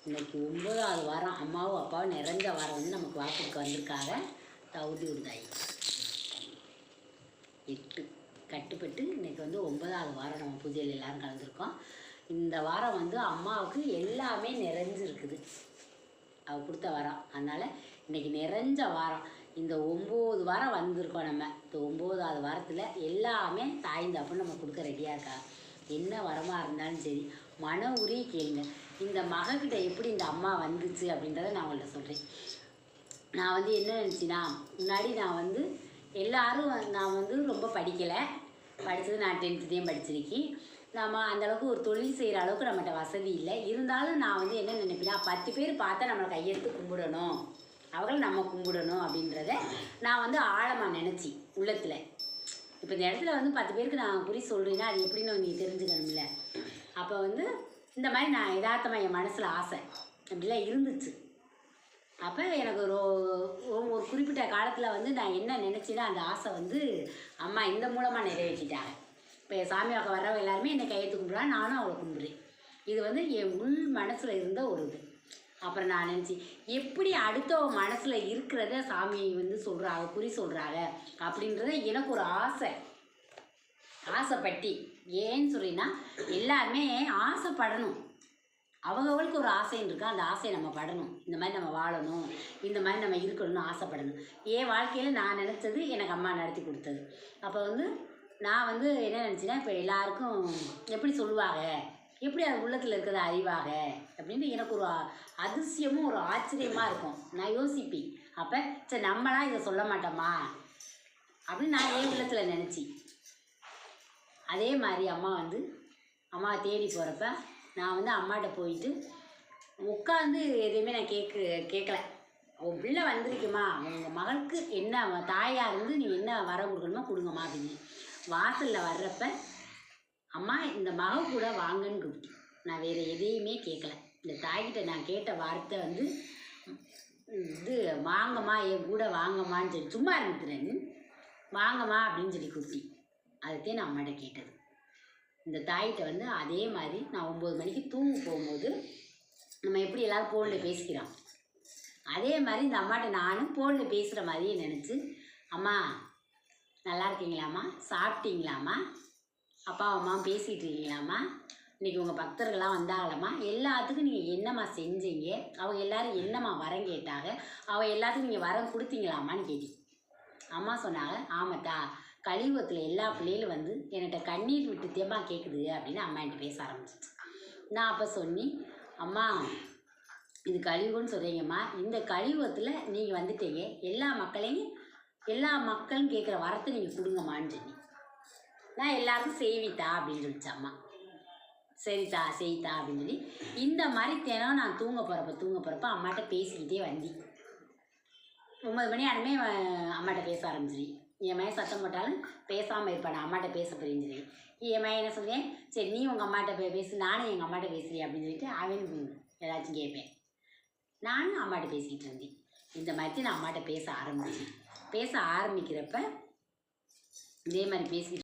இன்னைக்கு 9வது வாரம் அம்மாவும் அப்பாவும் நிறைஞ்ச வாரம் வந்து நமக்கு வாக்குக்கு வந்திருக்காங்க. தகுதி உண்டாயி 8 கட்டுப்பட்டு இன்றைக்கி வந்து 9வது வாரம் நம்ம பூஜையில் எல்லோரும் கலந்துருக்கோம். இந்த வாரம் வந்து அம்மாவுக்கு எல்லாமே நிறைஞ்சிருக்குது, அவள் கொடுத்த வாரம். அதனால் இன்றைக்கி நிறைஞ்ச வாரம். இந்த 9 வாரம் வந்திருக்கோம். நம்ம இந்த 9வது வாரத்தில் எல்லாமே தாய்ந்த அப்படின்னு நம்ம கொடுக்க ரெடியாக இருக்கா. என்ன வரமாக இருந்தாலும் சரி மன உரிய கேளுங்க. இந்த மகக்கிட்ட எப்படி இந்த அம்மா வந்துச்சு அப்படின்றத நான் உங்கள்கிட்ட சொல்கிறேன். நான் வந்து என்ன நினச்சின்னா, முன்னாடி நான் வந்து நான் வந்து ரொம்ப படிக்கலை. படித்தது நான் 10th தான் படிச்சிருக்கேன். நம்ம அந்தளவுக்கு ஒரு தொழில் செய்கிற அளவுக்கு நம்மகிட்ட வசதி இல்லை. இருந்தாலும் நான் வந்து என்ன நினைப்பேன்னா, 10 பேர் பார்த்தா நம்மளை கையெடுத்து கும்பிடணும், அவங்களை நம்ம கும்பிடணும் அப்படின்றத நான் வந்து ஆழமாக நினச்சி உள்ளத்தில். இப்போ இந்த இடத்துல வந்து 10 பேருக்கு நான் குறி சொல்கிறேன்னா அது எப்படின்னு நீங்கள் தெரிஞ்சுக்கணும்ல. அப்போ வந்து இந்த மாதிரி நான் யதார்த்தமாக என் மனசில் ஆசை அப்படிலாம் இருந்துச்சு. அப்போ எனக்கு ஒரு குறிப்பிட்ட காலத்தில் வந்து நான் என்ன நினச்சின்னா அந்த ஆசை வந்து அம்மா இந்த மூலமாக நிறைவேற்றிட்டாங்க. இப்போ என் சாமி வாக்க வர்றவங்க எல்லாருமே என்னை கையெழுத்து கும்பிட்றாங்க, நானும் அவளை கும்பிட்றேன். இது வந்து என் உள் மனசில் இருந்த ஒரு இது. அப்புறம் நான் நினச்சி எப்படி அடுத்தவங்க மனசில் இருக்கிறத சாமி வந்து சொல்கிறாங்க, குறி சொல்கிறாங்க அப்படின்றத எனக்கு ஒரு ஆசைப்பட்டி. ஏன்னு சொல்லினா எல்லாருமே ஆசைப்படணும். அவங்களுக்கு ஒரு ஆசைன்னு இருக்கா, அந்த ஆசையை நம்ம படணும். இந்த மாதிரி நம்ம வாழணும், இந்த மாதிரி நம்ம இருக்கணும்னு ஆசைப்படணும். என் வாழ்க்கையில் நான் நினச்சது எனக்கு அம்மா நடத்தி கொடுத்தது. அப்போ வந்து நான் வந்து என்ன நினச்சின்னா, இப்போ எல்லாருக்கும் எப்படி சொல்லுவாங்க, எப்படி அது உள்ளத்தில் இருக்கிறத அறிவாக அப்படின்னு எனக்கு ஒரு அதிசயமும் ஒரு ஆச்சரியமாக இருக்கும். நான் யோசிப்பேன். அப்போ சரி நம்மளாம் இதை சொல்ல மாட்டோமா அப்படின்னு நான் என் உள்ளத்தில் நினச்சி, அதே மாதிரி அம்மாவை தேடி போகிறப்ப நான் வந்து அம்மாட்ட போயிட்டு உட்காந்து எதையுமே நான் கேட்கல. உன் பிள்ளை வந்திருக்குமா, உங்கள் மகளுக்கு என்ன தாயாக இருந்து நீ என்ன வர கொடுக்கணுமோ கொடுங்கம்மா அப்படின்னு வாசலில் வர்றப்ப அம்மா இந்த மகள் கூட வாங்கன்னு கூப்பிட்டு. நான் வேறு எதையுமே கேட்கல. இந்த தாய்கிட்ட நான் கேட்ட வார்த்தை வந்து இது வாங்கம்மா, என் கூட வாங்கம்மான்னு சொல்லி சும்மா இருந்துக்கிறேன். வாங்கம்மா அப்படின்னு சொல்லி கூப்பிட்டு அதுக்கே நான் அம்மாட்ட கேட்டது. இந்த தாய்கிட்ட வந்து அதே மாதிரி நான் 9 மணிக்கு தூங்க போகும்போது நம்ம எப்படி எல்லோரும் ஃபோனில் பேசிக்கிறோம், அதே மாதிரி இந்த அம்மாட்ட நானும் ஃபோனில் பேசுகிற மாதிரியே நினச்சி, அம்மா நல்லா இருக்கீங்களாம்மா, சாப்பிட்டீங்களாம்மா, அப்பா அம்மா பேசிகிட்டு இருக்கீங்களாம்மா, இன்றைக்கி உங்கள் பக்தர்கள்லாம் வந்தாங்களாம்மா, எல்லாத்துக்கும் நீங்கள் என்னம்மா செஞ்சீங்க, அவங்க எல்லோரும் என்னம்மா வரம் கேட்டாங்க, அவள் எல்லாத்துக்கும் நீங்கள் வரம் கொடுத்தீங்களாம்மான்னு கேட்டி. அம்மா சொன்னாங்க, ஆமாத்தா கலியுகத்தில் எல்லா பிள்ளைகளும் வந்து என்கிட்ட கண்ணீர் விட்டு தேமா கேட்குது அப்படின்னு அம்மா என்கிட்ட பேச ஆரம்பிச்சிச்சு. நான் அப்போ சொன்னி, அம்மா இது கலியுகம்னு சொல்கிறீங்கம்மா, இந்த கலியுகத்தில் நீங்கள் வந்துட்டீங்க, எல்லா மக்களும் கேட்குற வரத்தை நீங்கள் கொடுங்கம்மான்னு சொல்லி நான் எல்லாருக்கும் செய்வித்தா அப்படின்னு சொல்லிச்சு அம்மா. சரித்தா செய்தா அப்படின்னு சொல்லி இந்த மாதிரி தினம் நான் தூங்க போகிறப்ப அம்மாட்ட பேசிக்கிட்டே வந்தி 9 மணி ஆனுமே அம்மாட்ட பேச ஆரம்பிச்சிரி. என் மகன் சத்தம் போட்டாலும் பேசாமல் இருப்பான், நான் அம்மாட்ட பேச புரிஞ்சிரு. என் மகன் என்ன சொல்லுவேன், சரி நீ உங்கள் அம்மாட்ட பேசு, நானும் எங்கள் அம்மாட்ட பேசுகிறேன் அப்படின்னு சொல்லிட்டு அவனும் ஏதாச்சும் கேட்பேன். நானும் அம்மாட்ட பேசிக்கிட்டு இருந்தேன். இந்த மாதிரி நான் அம்மாட்ட பேச ஆரம்பிக்கிறப்ப இதே மாதிரி பேசிக்கிட்டு